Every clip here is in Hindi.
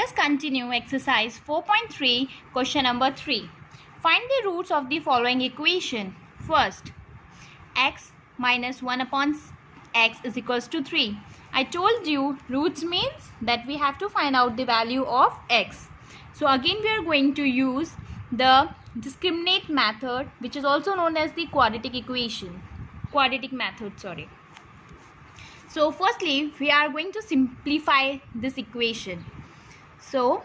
Let us continue exercise 4.3, question number 3. Find the roots of the following equation. First, x minus 1 upon x is equals to 3. I told you roots means that we have to find out the value of x. So again we are going to use the discriminant method, which is also known as the quadratic method. So firstly we are going to simplify this equation. So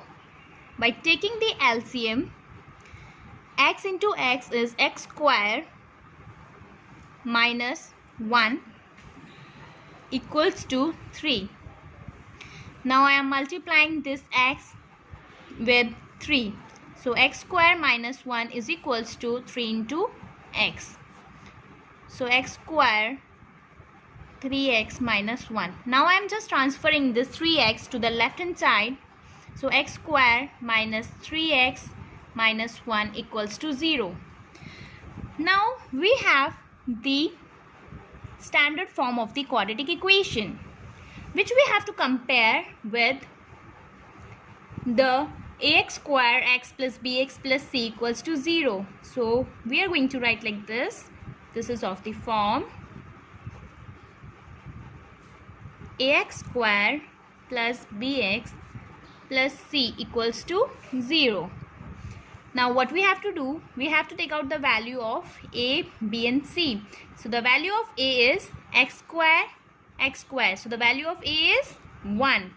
by taking the LCM, x into x is x square minus 1 equals to 3. Now I am multiplying this x with 3. So x square minus 1 is equals to 3 into x. So x square 3x minus 1. Now I am just transferring this 3x to the left hand side. So x square minus 3x minus 1 equals to 0. Now we have the standard form of the quadratic equation, which we have to compare with the ax square x plus bx plus c equals to 0. So we are going to write like this. This is of the form ax square plus bx plus c equals to 0. Now what we have to do, we have to take out the value of a, b and c. So the value of a is x square. So the value of a is 1.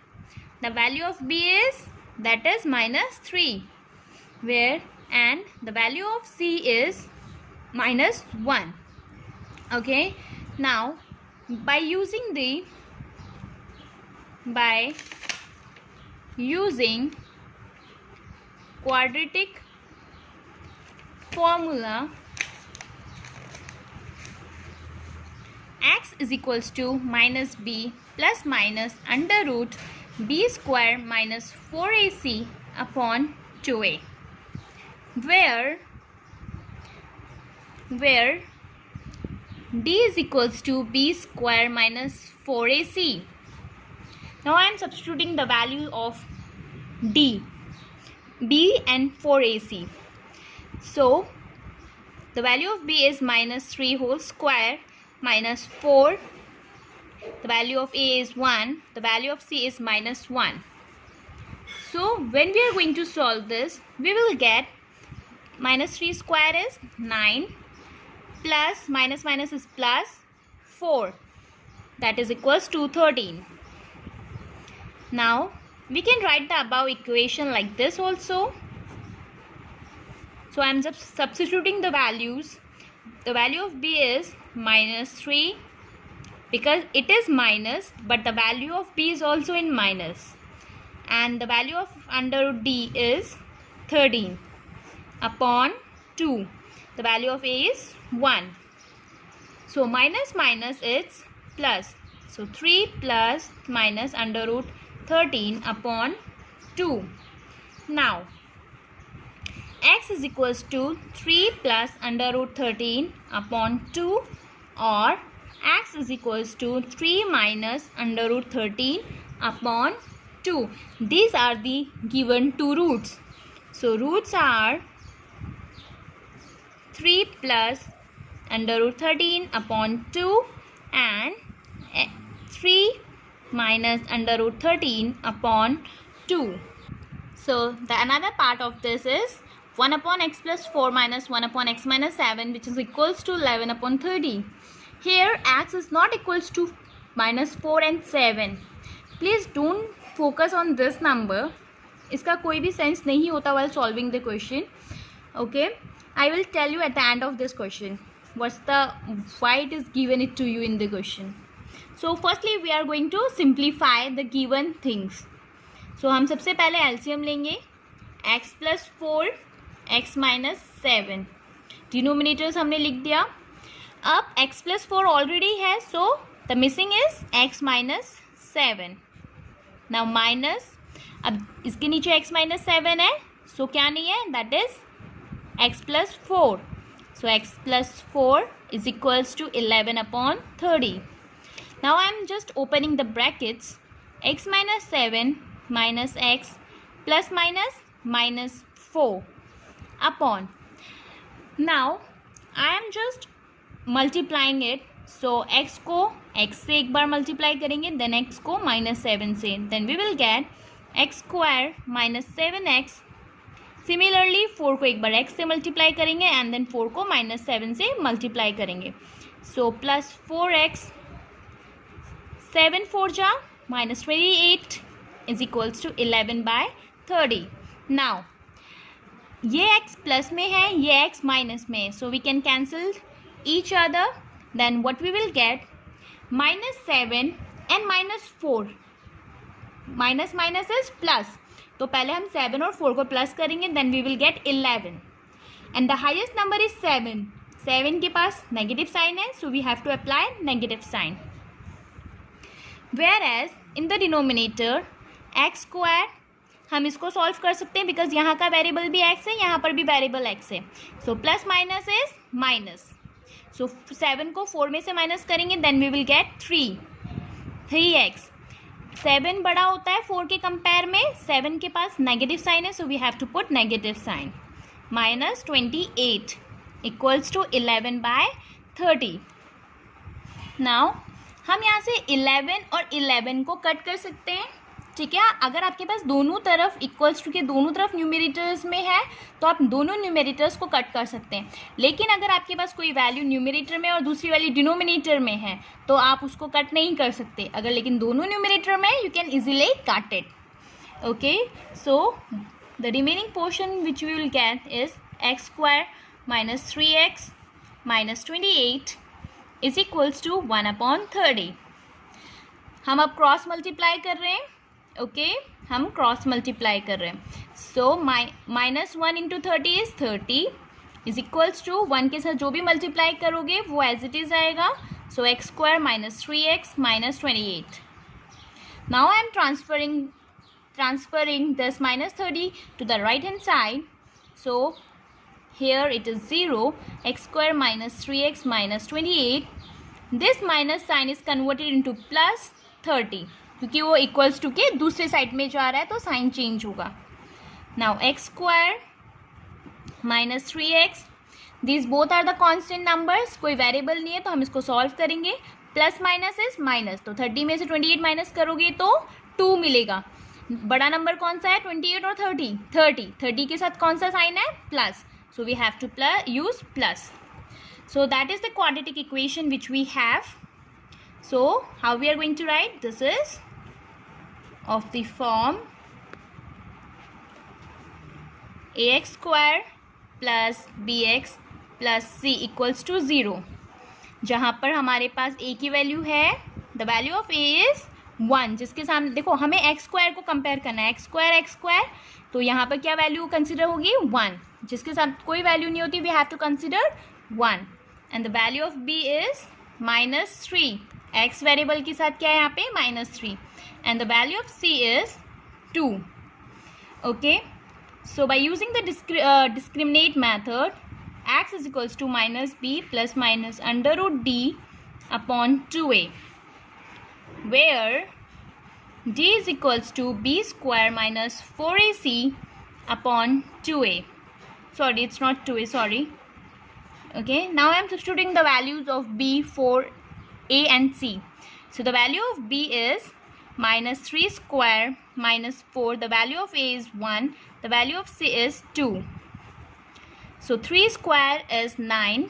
The value of b is, that is, minus 3. And the value of c is minus 1. Okay. Now by using quadratic formula, x is equals to minus b plus minus under root b square minus 4ac upon 2a, where d is equals to b square minus 4ac. Now I am substituting the value of d, b and 4ac. So the value of b is minus 3 whole square minus 4. The value of a is 1. The value of c is minus 1. So when we are going to solve this, we will get minus 3 square is 9 plus minus is plus 4. That is equals to 13. Now we can write the above equation like this also. So I am just substituting the values. The value of b is minus 3 because it is minus, but the value of b is also in minus. And the value of under root d is 13 upon 2. The value of a is 1. So minus is plus. So 3 plus minus under root 13 upon 2. Now x is equals to 3 plus under root 13 upon 2, or x is equals to 3 minus under root 13 upon 2. These are the given two roots. So roots are 3 plus under root 13 upon 2 and 3 minus under root 13 upon 2. So the another part of this is 1 upon x plus 4 minus 1 upon x minus 7, which is equals to 11 upon 30. Here x is not equals to minus 4 and 7. Please don't focus on this number. इसका कोई भी sense नहीं होता while solving the question. Okay, I will tell you at the end of this question why it is given it to you in the question. So firstly we are going to simplify the given things. So हम सबसे पहले LCM लेंगे. x plus 4 x minus 7. Denominators हमने लिख दिया. अब x plus 4 ऑलरेडी है, so the missing is x minus 7. Now minus, अब इसके नीचे x minus 7 है, so क्या नहीं है, that is x plus 4. So x plus 4 is equals to 11 upon 30. Now I am just opening the brackets. X minus 7 minus x plus minus minus 4 upon, now I am just multiplying it, so x को x से एक बार मल्टीप्लाई करेंगे, देन x को -7 से, then we will get x square -7x. Similarly 4 को एक बार x से मल्टीप्लाई करेंगे एंड देन 4 को -7 से मल्टीप्लाई करेंगे, सो प्लस 4x, 7 4 जा -28 इज इक्वल्स टू 11/30. नाउ ये x प्लस में है, ये x माइनस में है, so we can cancel each other, then what we will get, -7 and -4, minus minus is plus, तो पहले हम 7 और 4 को प्लस करेंगे, then we will get 11 and the highest number is 7. 7 के पास नेगेटिव साइन है, so we have to apply negative sign. Whereas in the denominator x square, हम इसको सॉल्व कर सकते हैं बिकॉज यहाँ का वेरिएबल भी x है, यहाँ पर भी वेरिएबल x है, so plus minus is minus, so 7 को 4 में से माइनस करेंगे, then we will gate 3x. 7 बड़ा होता है 4 के कंपेयर में, 7 के पास नेगेटिव साइन है, so we have to put negative sign, -28 equals to 11/30. Now हम यहाँ से 11 और 11 को कट कर सकते हैं, ठीक है. अगर आपके पास दोनों तरफ इक्वल्स टू के दोनों तरफ न्यूमरेटर्स में है तो आप दोनों न्यूमरेटर्स को कट कर सकते हैं, लेकिन अगर आपके पास कोई वैल्यू न्यूमरेटर में और दूसरी वैल्यू डिनोमिनेटर में है तो आप उसको कट नहीं कर सकते. अगर लेकिन दोनों न्यूमरेटर में you can easily cut it. Okay, so the remaining portion which we will get is x square -3x -28 is equals to 1/30. हम अब क्रॉस मल्टीप्लाई कर रहे हैं. ओके, हम क्रॉस मल्टीप्लाई कर रहे हैं, so -1 into 30 is 30 is equals to 1 के साथ जो भी मल्टीप्लाई करोगे वो एज इट इज आएगा, सो x square -3x -28. Now I M transferring this -30 to the right hand side, so here it is 0, x square -3x -28. this minus sign is converted into +30 क्योंकि वो इक्वल्स टू के दूसरे साइड में जा रहा है तो साइन चेंज होगा. Now x square -3x, this both are the constant numbers, कोई वेरिएबल नहीं है तो हम इसको सॉल्व करेंगे. प्लस माइनस इज माइनस, तो 30 में से 28 माइनस करोगे तो 2 मिलेगा. बड़ा नंबर कौन सा है, 28 और 30 के साथ कौन सा साइन है, plus, so we have to use plus. So that is the quadratic equation which we have. So how we are going to write, this is of the form ax square plus bx plus c equals to 0, जहाँ पर हमारे पास a की वैल्यू है, the value of a is 1, जिसके सामने देखो हमें x स्क्वायर को कंपेयर करना है, x स्क्वायर, तो यहाँ पर क्या वैल्यू कंसिडर होगी, 1, जिसके साथ कोई वैल्यू नहीं होती, we have to consider 1, and the value of b is -3, x variable के साथ क्या है यहाँ पे, -3, and the value of c is 2. Okay, so by using the discriminate method, x is equals to -b plus minus under root d upon 2a, where d is equals to b square minus 4ac upon 2a. Sorry, it's not 2a, sorry. Okay, now I am substituting the values of b for a and c. So the value of b is -3 square minus 4, the value of a is 1, the value of c is 2. So 3 square is 9,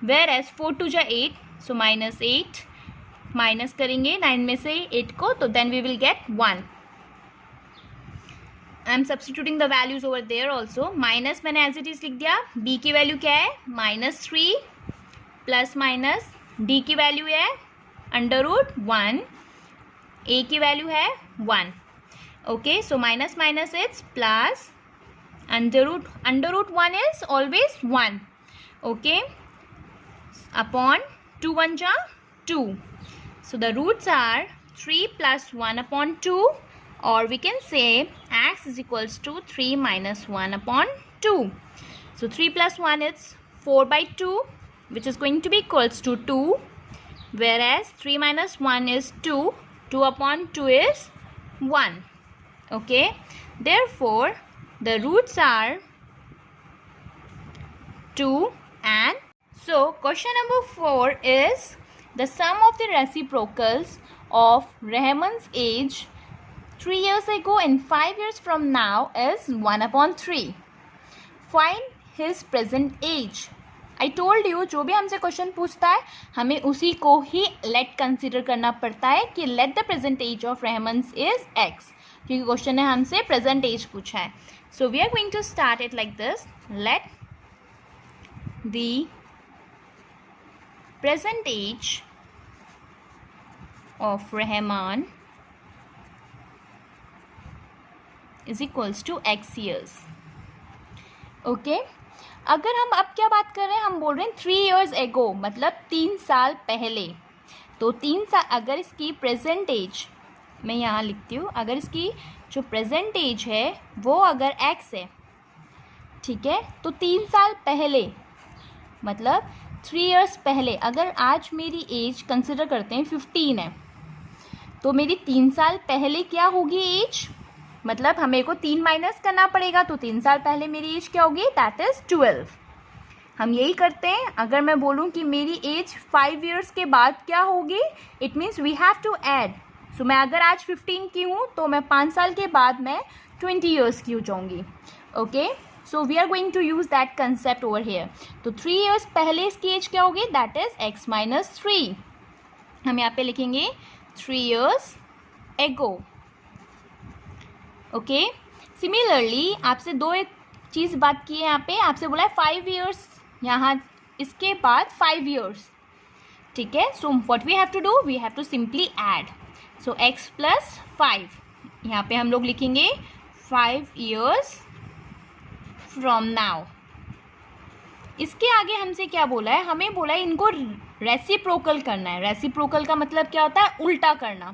whereas 4 to 8, so -8, minus करेंगे 9 में से 8 को, तो then we will get 1. I am substituting the values over there also. Minus मैंने एज इट इज लिख दिया, b की वैल्यू क्या है, -3 प्लस माइनस d की वैल्यू है √1, a की वैल्यू है 1. Okay, so minus minus is plus, √1 is always 1. Okay, upon 2 1 जा 2. So the roots are 3 plus 1 upon 2, or we can say x is equals to 3 minus 1 upon 2. So 3 plus 1 is 4/2, which is going to be equals to 2, whereas 3 minus 1 is 2, 2 upon 2 is 1. Okay, therefore the roots are 2 and so question number 4 is the sum of the reciprocals of Rahman's age 3 years ago and 5 years from now is 1/3. Find his present age. I told you जो भी हमसे क्वेश्चन पूछता है हमें उसी को ही लेट कंसिडर करना पड़ता है कि let the present age of Rahman's is x, क्योंकि क्वेश्चन ने हमसे प्रेजेंट एज पूछा है. So we are going to start it like this. Let the present age of Rahman is equals to x years. Okay, अगर हम अब क्या बात कर रहे हैं, हम बोल रहे हैं 3 years ago मतलब 3 साल पहले. तो 3 साल अगर इसकी प्रेजेंट एज मैं यहाँ लिखती हूँ, अगर इसकी जो प्रेजेंट एज है वो अगर x है, ठीक है, तो 3 साल पहले मतलब 3 years पहले, अगर आज मेरी एज कंसिडर करते हैं 15 है, तो मेरी 3 साल पहले क्या होगी एज, मतलब हमें को 3 माइनस करना पड़ेगा, तो 3 साल पहले मेरी एज क्या होगी, दैट इज़ 12. हम यही करते हैं. अगर मैं बोलूँ कि मेरी एज 5 years के बाद क्या होगी, it means we have to add. So मैं अगर आज 15 की हूँ तो मैं 5 साल के बाद मैं 20 years की हो जाऊँगी. Okay, so we are going to use that concept over here. तो 3 years पहले इसकी एज क्या होगी, दैट इज़ x - 3. हम यहाँ पे लिखेंगे 3 years ago. ओके, सिमिलरली आपसे दो एक चीज़ बात की है यहाँ पे, आपसे बोला है 5 years, यहाँ इसके बाद 5 years, ठीक है. So what we have to do, we have to simply add. So x + 5, यहाँ पे हम लोग लिखेंगे 5 years फ्रॉम नाउ. इसके आगे हमसे क्या बोला है, हमें बोला है इनको रेसिप्रोकल करना है. रेसिप्रोकल का मतलब क्या होता है, उल्टा करना.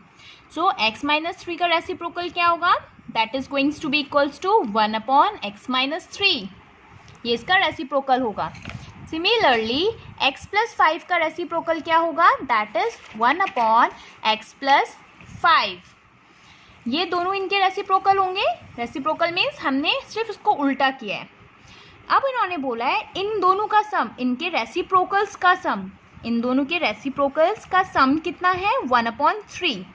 सो x - 3 का रेसिप्रोकल क्या होगा, that is goings to be equals to 1/x - 3. ये इसका रेसिप्रोकल होगा. सिमिलरली x + 5 का रेसिप्रोकल क्या होगा, दैट इज 1/x + 5. ये दोनों इनके रेसिप्रोकल होंगे. रेसिप्रोकल मीन्स हमने सिर्फ उसको उल्टा किया है. अब इन्होंने बोला है इन दोनों का सम, इनके रेसिप्रोकल्स का सम, इन दोनों के रेसिप्रोकल्स का सम कितना है, 1/3.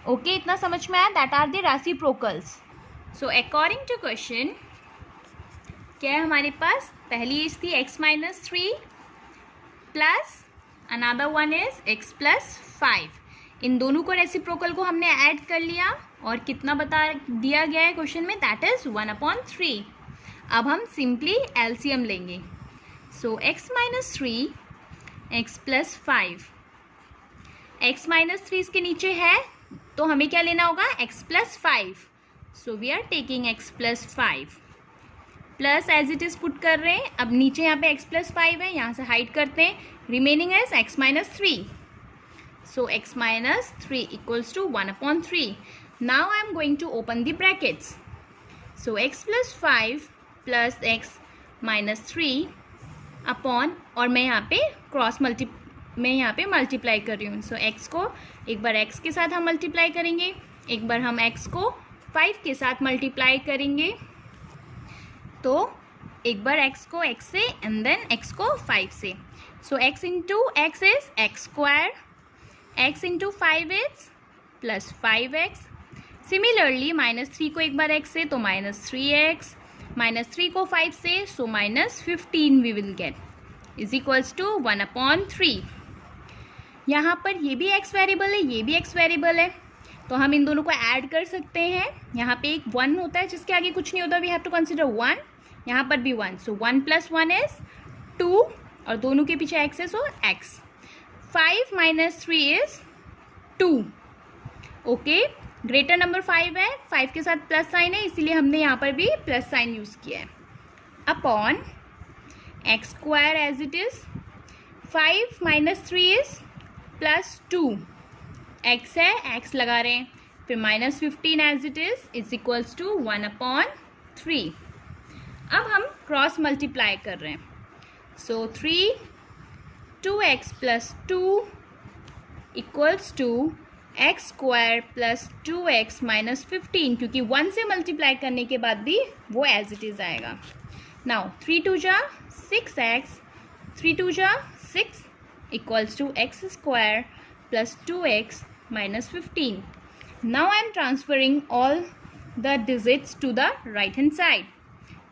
ओके, इतना समझ में आया, that are the reciprocals. So according to question क्या है हमारे पास, पहली एज थी x - 3 plus another one is x + 5. इन दोनों को रेसिप्रोकल को हमने ऐड कर लिया और कितना बता दिया गया है क्वेश्चन में, दैट इज 1/3. अब हम सिंपली एलसीएम लेंगे. सो x - 3 x + 5, x - 3 इसके नीचे है तो हमें क्या लेना होगा, x + 5. So we are taking x + 5 plus as it is put कर रहे हैं. अब नीचे यहाँ पे x + 5 है, यहाँ से हाइड करते हैं, remaining is x - 3. So x - 3 equals to 1/3. Now I am going to open the brackets. So x + 5 plus x - 3 upon, और मैं यहाँ पे मल्टीप्लाई कर रही हूँ. सो x को एक बार x के साथ हम मल्टीप्लाई करेंगे, एक बार हम x को 5 के साथ मल्टीप्लाई करेंगे. तो एक बार x को x से एंड देन x को 5 से. सो x into x is x², x into 5 is +5x. Similarly -3 को एक बार x से तो -3x, -3 को 5 से so -15 we will get is equals to 1/3. यहाँ पर ये भी x वेरिएबल है, ये भी x वेरिएबल है, तो हम इन दोनों को ऐड कर सकते हैं. यहाँ पे एक 1 होता है जिसके आगे कुछ नहीं होता, वी हैव टू कंसिडर 1. यहाँ पर भी 1, सो 1 + 1 इज 2 और दोनों के पीछे x है, सो x. 5 - 3 is 2. Okay, greater number 5 है, 5 के साथ प्लस साइन है, इसीलिए हमने यहाँ पर भी प्लस साइन यूज़ किया है. Upon x² as it is. 5 - 3 is +2. x है, x लगा रहे हैं, फिर -15 as it is equals to 1/3. अब हम क्रॉस मल्टीप्लाई कर रहे हैं. So 2x + 2 equals to X square plus 2x minus 15, क्योंकि 1 से मल्टीप्लाई करने के बाद भी वो एज इट इज़ आएगा. नाउ 3 2 जा 6x, 3 2 जा 6 equals to X square plus 2x minus 15. Now I am transferring all the digits to the right hand side.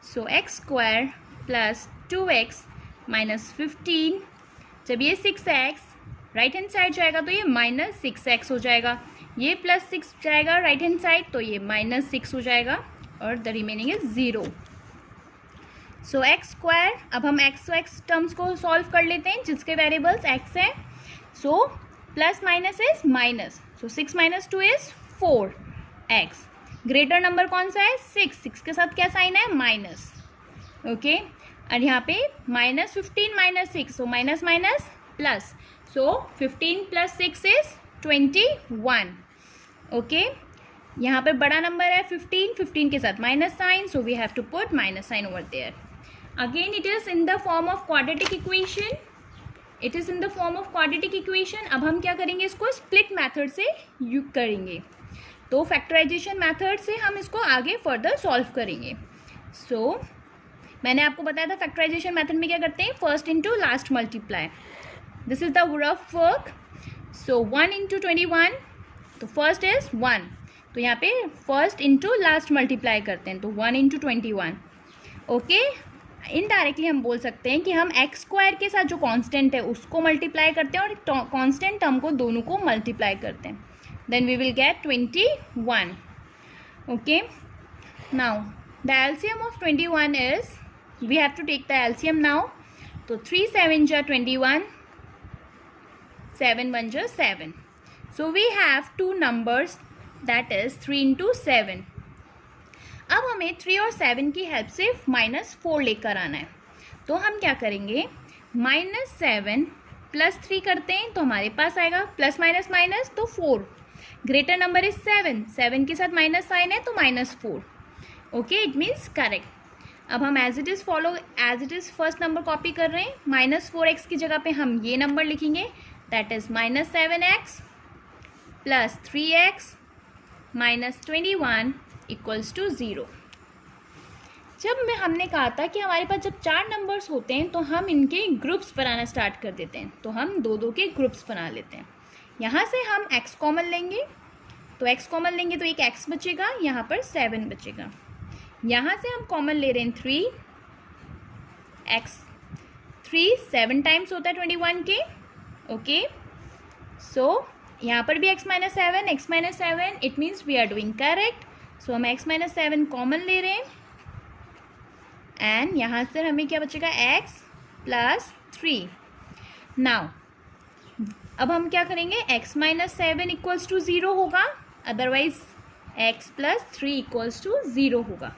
So x square plus 2x minus 15. जब ये 6x राइट हैंड साइड जाएगा तो ये माइनस 6x हो जाएगा, ये प्लस 6 जाएगा राइट हैंड साइड तो ये माइनस 6 हो जाएगा और the remaining is 0. So x square, अब हम x टर्म्स को सॉल्व कर लेते हैं जिसके वेरिएबल्स x हैं. सो plus minus is minus, so 6 minus 2 is 4x. Greater number कौन सा है? 6 के साथ क्या साइन है? माइनस. ओके, और यहाँ पे minus 15 minus 6, so minus minus plus, so 15 plus 6 is 21. Okay, यहाँ पे बड़ा नंबर है 15 के साथ minus sign, so we have to put minus sign over there. Again it is in the form of quadratic equation. It is in the form of quadratic equation. अब हम क्या करेंगे, इसको स्प्लिट मेथड से यूज करेंगे. तो फैक्टराइजेशन मेथड से हम इसको आगे फर्दर सॉल्व करेंगे. सो मैंने आपको बताया था फैक्टराइजेशन मेथड में क्या करते हैं, first into last multiply. This is the rough work. So 1 into 21, तो फर्स्ट इज 1, तो यहाँ पे फर्स्ट इंटू लास्ट मल्टीप्लाई करते हैं, तो 1 इंटू 21. ओके, इनडायरेक्टली हम बोल सकते हैं कि हम एक्स स्क्वायर के साथ जो कांस्टेंट है उसको मल्टीप्लाई करते हैं और कांस्टेंट टर्म को दोनों को मल्टीप्लाई करते हैं. Then we will get 21. Okay, now the LCM of 21 is, we have to take the LCM now. तो 3 7 जा 21, 7 1 जा 7. So we have two numbers that is 3 into 7. अब हमें 3 और 7 की हेल्प से -4 लेकर आना है. तो हम क्या करेंगे, -7 प्लस 3 करते हैं तो हमारे पास आएगा प्लस माइनस माइनस तो 4. ग्रेटर नंबर इज 7 के साथ माइनस साइन है तो -4. Okay, it means correct. अब हम as it is first number copy कर रहे हैं. -4x की जगह पे हम ये नंबर लिखेंगे, that is -7x plus 3x minus 21 equals to 0. जब हमने कहा था कि हमारे पास जब 4 नंबर्स होते हैं तो हम इनके ग्रुप्स बनाना स्टार्ट कर देते हैं, तो हम 2 के ग्रुप्स बना लेते हैं. यहाँ से हम x कॉमन लेंगे, तो x कॉमन लेंगे तो एक x बचेगा, यहाँ पर 7 बचेगा. यहाँ से हम कॉमन ले रहे हैं 3 7 टाइम्स होता है 21 के. ओके, सो यहाँ पर भी x minus 7, it means we are doing correct. So हम x माइनस 7 कॉमन ले रहे हैं एंड यहाँ से हमें क्या बचेगा, x प्लस 3. नाउ अब हम क्या करेंगे, x माइनस 7 इक्वल्स टू 0 होगा, otherwise x plus 3 equals to 0 होगा.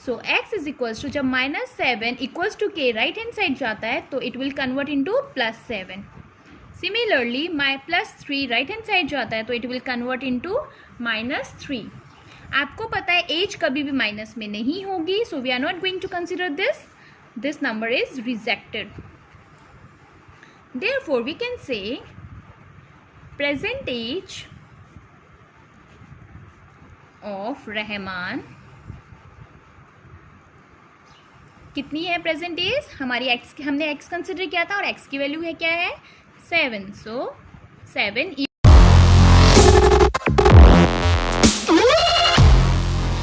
So x is equals to, जब -7 equals to k right hand side जाता है तो it will convert into +7. Similarly +3 right hand side जाता है तो इट विल कन्वर्ट इनटू -3. आपको पता है एज कभी भी माइनस में नहीं होगी, so we are not going to consider this number is rejected. Therefore we can say present age of Rahman कितनी है? प्रेजेंट एज हमारी x, हमने x कंसिडर किया था और x की वैल्यू है क्या है, 7. सो 7